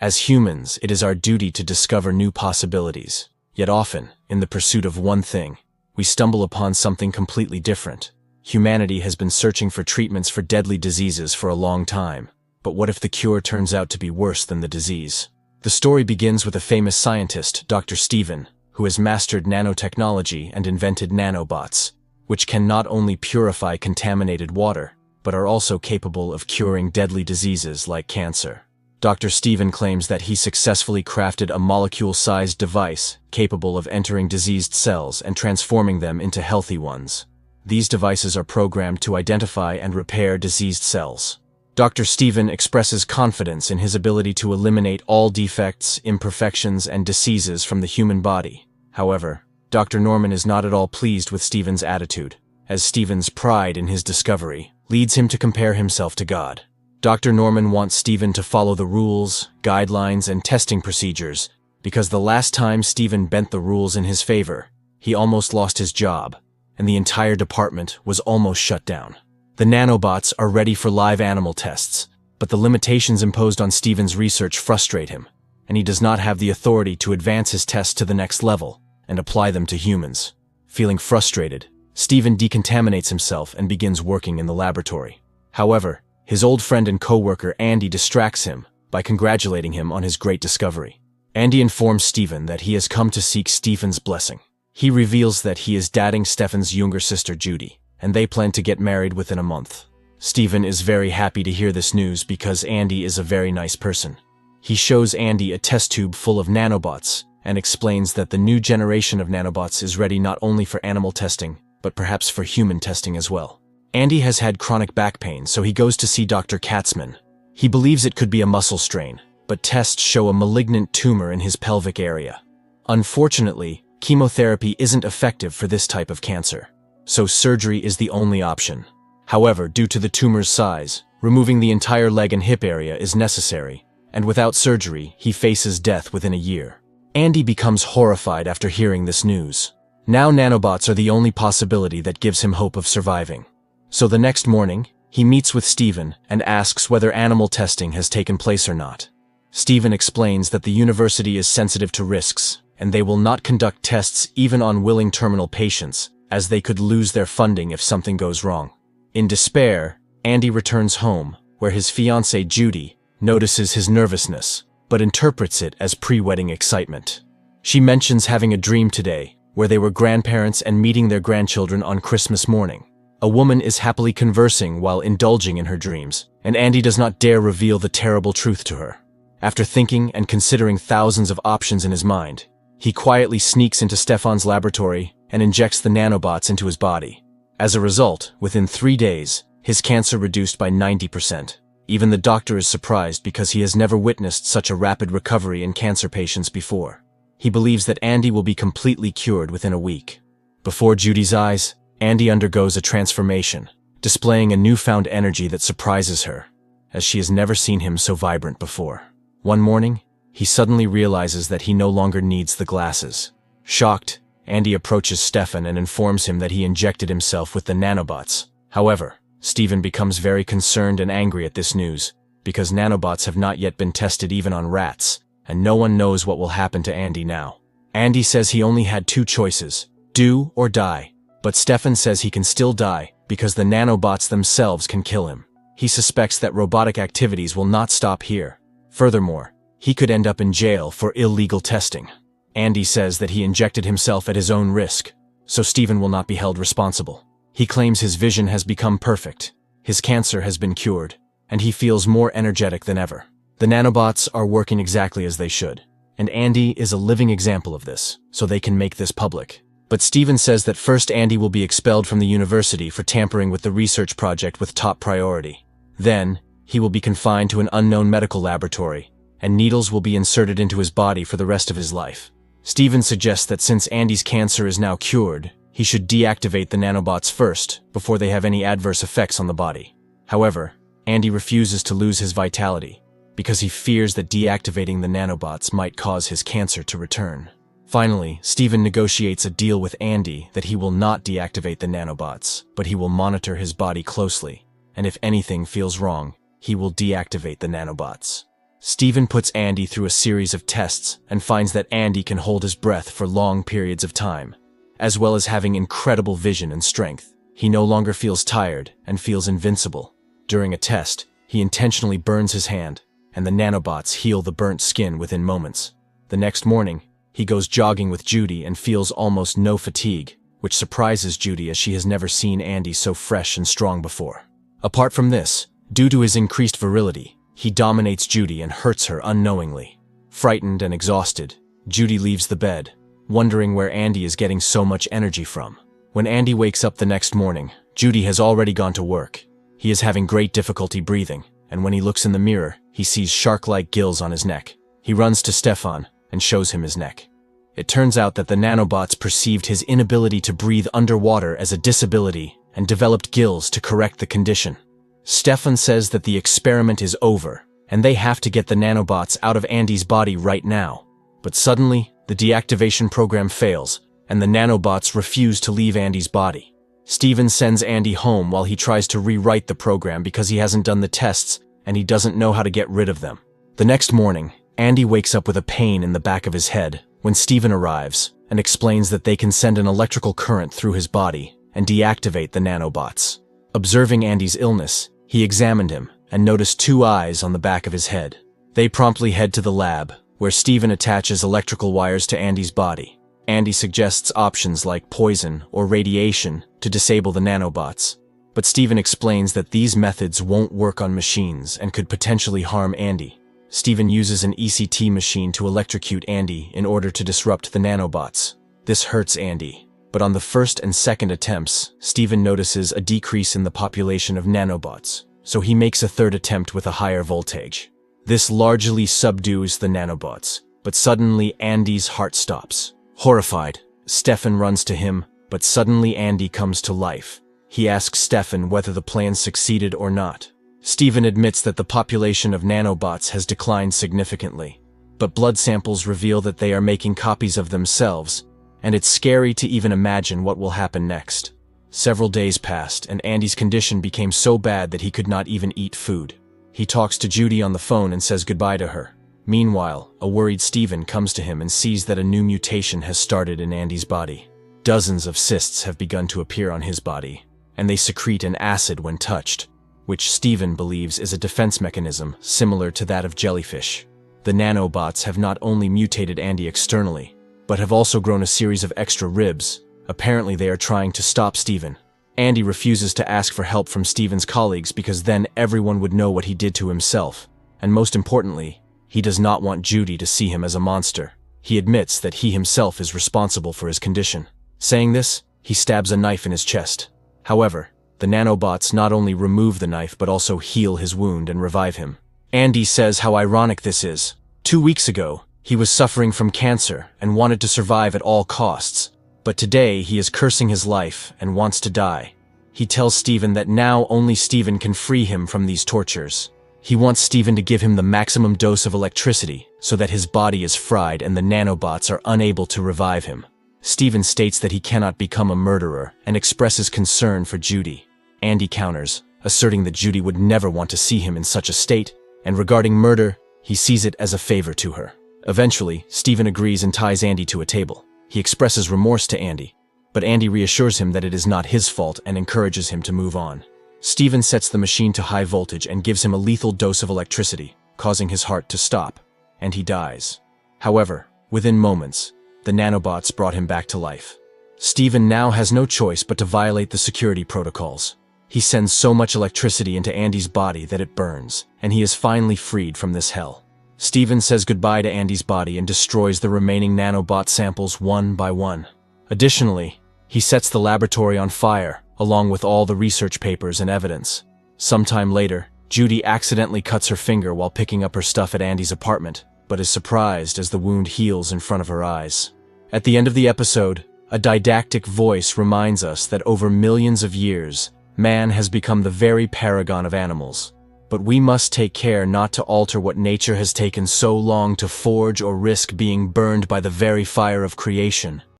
As humans, it is our duty to discover new possibilities. Yet often, in the pursuit of one thing, we stumble upon something completely different. Humanity has been searching for treatments for deadly diseases for a long time. But what if the cure turns out to be worse than the disease? The story begins with a famous scientist, Dr. Stephen, who has mastered nanotechnology and invented nanobots, which can not only purify contaminated water, but are also capable of curing deadly diseases like cancer. Dr. Stephen claims that he successfully crafted a molecule-sized device capable of entering diseased cells and transforming them into healthy ones. These devices are programmed to identify and repair diseased cells. Dr. Stephen expresses confidence in his ability to eliminate all defects, imperfections, and diseases from the human body. However, Dr. Norman is not at all pleased with Stephen's attitude, as Stephen's pride in his discovery leads him to compare himself to God. Dr. Norman wants Stephen to follow the rules, guidelines, and testing procedures, because the last time Stephen bent the rules in his favor, he almost lost his job, and the entire department was almost shut down. The nanobots are ready for live animal tests, but the limitations imposed on Stephen's research frustrate him, and he does not have the authority to advance his tests to the next level and apply them to humans. Feeling frustrated, Stephen decontaminates himself and begins working in the laboratory. However, his old friend and co-worker Andy distracts him by congratulating him on his great discovery. Andy informs Stephen that he has come to seek Stephen's blessing. He reveals that he is dating Stephen's younger sister Judy, and they plan to get married within a month. Stephen is very happy to hear this news because Andy is a very nice person. He shows Andy a test tube full of nanobots and explains that the new generation of nanobots is ready not only for animal testing, but perhaps for human testing as well. Andy has had chronic back pain, so he goes to see Dr. Katzman. He believes it could be a muscle strain, but tests show a malignant tumor in his pelvic area. Unfortunately, chemotherapy isn't effective for this type of cancer, so surgery is the only option. However, due to the tumor's size, removing the entire leg and hip area is necessary, and without surgery, he faces death within a year. Andy becomes horrified after hearing this news. Now nanobots are the only possibility that gives him hope of surviving. So the next morning, he meets with Stephen and asks whether animal testing has taken place or not. Stephen explains that the university is sensitive to risks, and they will not conduct tests even on willing terminal patients, as they could lose their funding if something goes wrong. In despair, Andy returns home, where his fiancée Judy notices his nervousness, but interprets it as pre-wedding excitement. She mentions having a dream today, where they were grandparents and meeting their grandchildren on Christmas morning. A woman is happily conversing while indulging in her dreams, and Andy does not dare reveal the terrible truth to her. After thinking and considering thousands of options in his mind, he quietly sneaks into Stefan's laboratory and injects the nanobots into his body. As a result, within 3 days, his cancer reduced by 90%. Even the doctor is surprised because he has never witnessed such a rapid recovery in cancer patients before. He believes that Andy will be completely cured within a week. Before Judy's eyes, Andy undergoes a transformation, displaying a newfound energy that surprises her, as she has never seen him so vibrant before. One morning, he suddenly realizes that he no longer needs the glasses. Shocked, Andy approaches Stefan and informs him that he injected himself with the nanobots. However, Stephen becomes very concerned and angry at this news, because nanobots have not yet been tested even on rats, and no one knows what will happen to Andy now. Andy says he only had 2 choices, do or die, but Stefan says he can still die because the nanobots themselves can kill him. He suspects that robotic activities will not stop here. Furthermore, he could end up in jail for illegal testing. Andy says that he injected himself at his own risk, so Stephen will not be held responsible. He claims his vision has become perfect, his cancer has been cured, and he feels more energetic than ever. The nanobots are working exactly as they should, and Andy is a living example of this, so they can make this public. But Stephen says that first Andy will be expelled from the university for tampering with the research project with top priority. Then, he will be confined to an unknown medical laboratory, and needles will be inserted into his body for the rest of his life. Stephen suggests that since Andy's cancer is now cured, he should deactivate the nanobots first, before they have any adverse effects on the body. However, Andy refuses to lose his vitality, because he fears that deactivating the nanobots might cause his cancer to return. Finally, Stephen negotiates a deal with Andy that he will not deactivate the nanobots, but he will monitor his body closely, and if anything feels wrong, he will deactivate the nanobots. Steven puts Andy through a series of tests and finds that Andy can hold his breath for long periods of time, as well as having incredible vision and strength. He no longer feels tired and feels invincible. During a test, he intentionally burns his hand, and the nanobots heal the burnt skin within moments. The next morning, he goes jogging with Judy and feels almost no fatigue, which surprises Judy as she has never seen Andy so fresh and strong before. Apart from this, due to his increased virility, he dominates Judy and hurts her unknowingly. Frightened and exhausted, Judy leaves the bed, wondering where Andy is getting so much energy from. When Andy wakes up the next morning, Judy has already gone to work. He is having great difficulty breathing, and when he looks in the mirror, he sees shark-like gills on his neck. He runs to Stefan and shows him his neck. It turns out that the nanobots perceived his inability to breathe underwater as a disability and developed gills to correct the condition. Stefan says that the experiment is over, and they have to get the nanobots out of Andy's body right now. But suddenly, the deactivation program fails, and the nanobots refuse to leave Andy's body. Steven sends Andy home while he tries to rewrite the program because he hasn't done the tests and he doesn't know how to get rid of them. The next morning, Andy wakes up with a pain in the back of his head when Steven arrives and explains that they can send an electrical current through his body and deactivate the nanobots. Observing Andy's illness, he examined him and noticed 2 eyes on the back of his head. They promptly head to the lab, where Steven attaches electrical wires to Andy's body. Andy suggests options like poison or radiation to disable the nanobots, but Steven explains that these methods won't work on machines and could potentially harm Andy. Steven uses an ECT machine to electrocute Andy in order to disrupt the nanobots. This hurts Andy, but on the first and second attempts, Steven notices a decrease in the population of nanobots, so he makes a third attempt with a higher voltage. This largely subdues the nanobots, but suddenly Andy's heart stops. Horrified, Stefan runs to him, but suddenly Andy comes to life. He asks Stefan whether the plan succeeded or not. Steven admits that the population of nanobots has declined significantly, but blood samples reveal that they are making copies of themselves, and it's scary to even imagine what will happen next. Several days passed, and Andy's condition became so bad that he could not even eat food. He talks to Judy on the phone and says goodbye to her. Meanwhile, a worried Steven comes to him and sees that a new mutation has started in Andy's body. Dozens of cysts have begun to appear on his body, and they secrete an acid when touched, which Steven believes is a defense mechanism similar to that of jellyfish. The nanobots have not only mutated Andy externally, but have also grown a series of extra ribs. Apparently they are trying to stop Steven. Andy refuses to ask for help from Steven's colleagues because then everyone would know what he did to himself, and most importantly, he does not want Judy to see him as a monster. He admits that he himself is responsible for his condition. Saying this, he stabs a knife in his chest. However, the nanobots not only remove the knife but also heal his wound and revive him. Andy says how ironic this is. 2 weeks ago, he was suffering from cancer and wanted to survive at all costs. But today he is cursing his life and wants to die. He tells Steven that now only Steven can free him from these tortures. He wants Steven to give him the maximum dose of electricity so that his body is fried and the nanobots are unable to revive him. Steven states that he cannot become a murderer and expresses concern for Judy. Andy counters, asserting that Judy would never want to see him in such a state, and regarding murder, he sees it as a favor to her. Eventually, Steven agrees and ties Andy to a table. He expresses remorse to Andy, but Andy reassures him that it is not his fault and encourages him to move on. Steven sets the machine to high voltage and gives him a lethal dose of electricity, causing his heart to stop, and he dies. However, within moments, the nanobots brought him back to life. Steven now has no choice but to violate the security protocols. He sends so much electricity into Andy's body that it burns, and he is finally freed from this hell. Steven says goodbye to Andy's body and destroys the remaining nanobot samples one by one. Additionally, he sets the laboratory on fire, along with all the research papers and evidence. Sometime later, Judy accidentally cuts her finger while picking up her stuff at Andy's apartment, but is surprised as the wound heals in front of her eyes. At the end of the episode, a didactic voice reminds us that over millions of years, man has become the very paragon of animals. But we must take care not to alter what nature has taken so long to forge or risk being burned by the very fire of creation.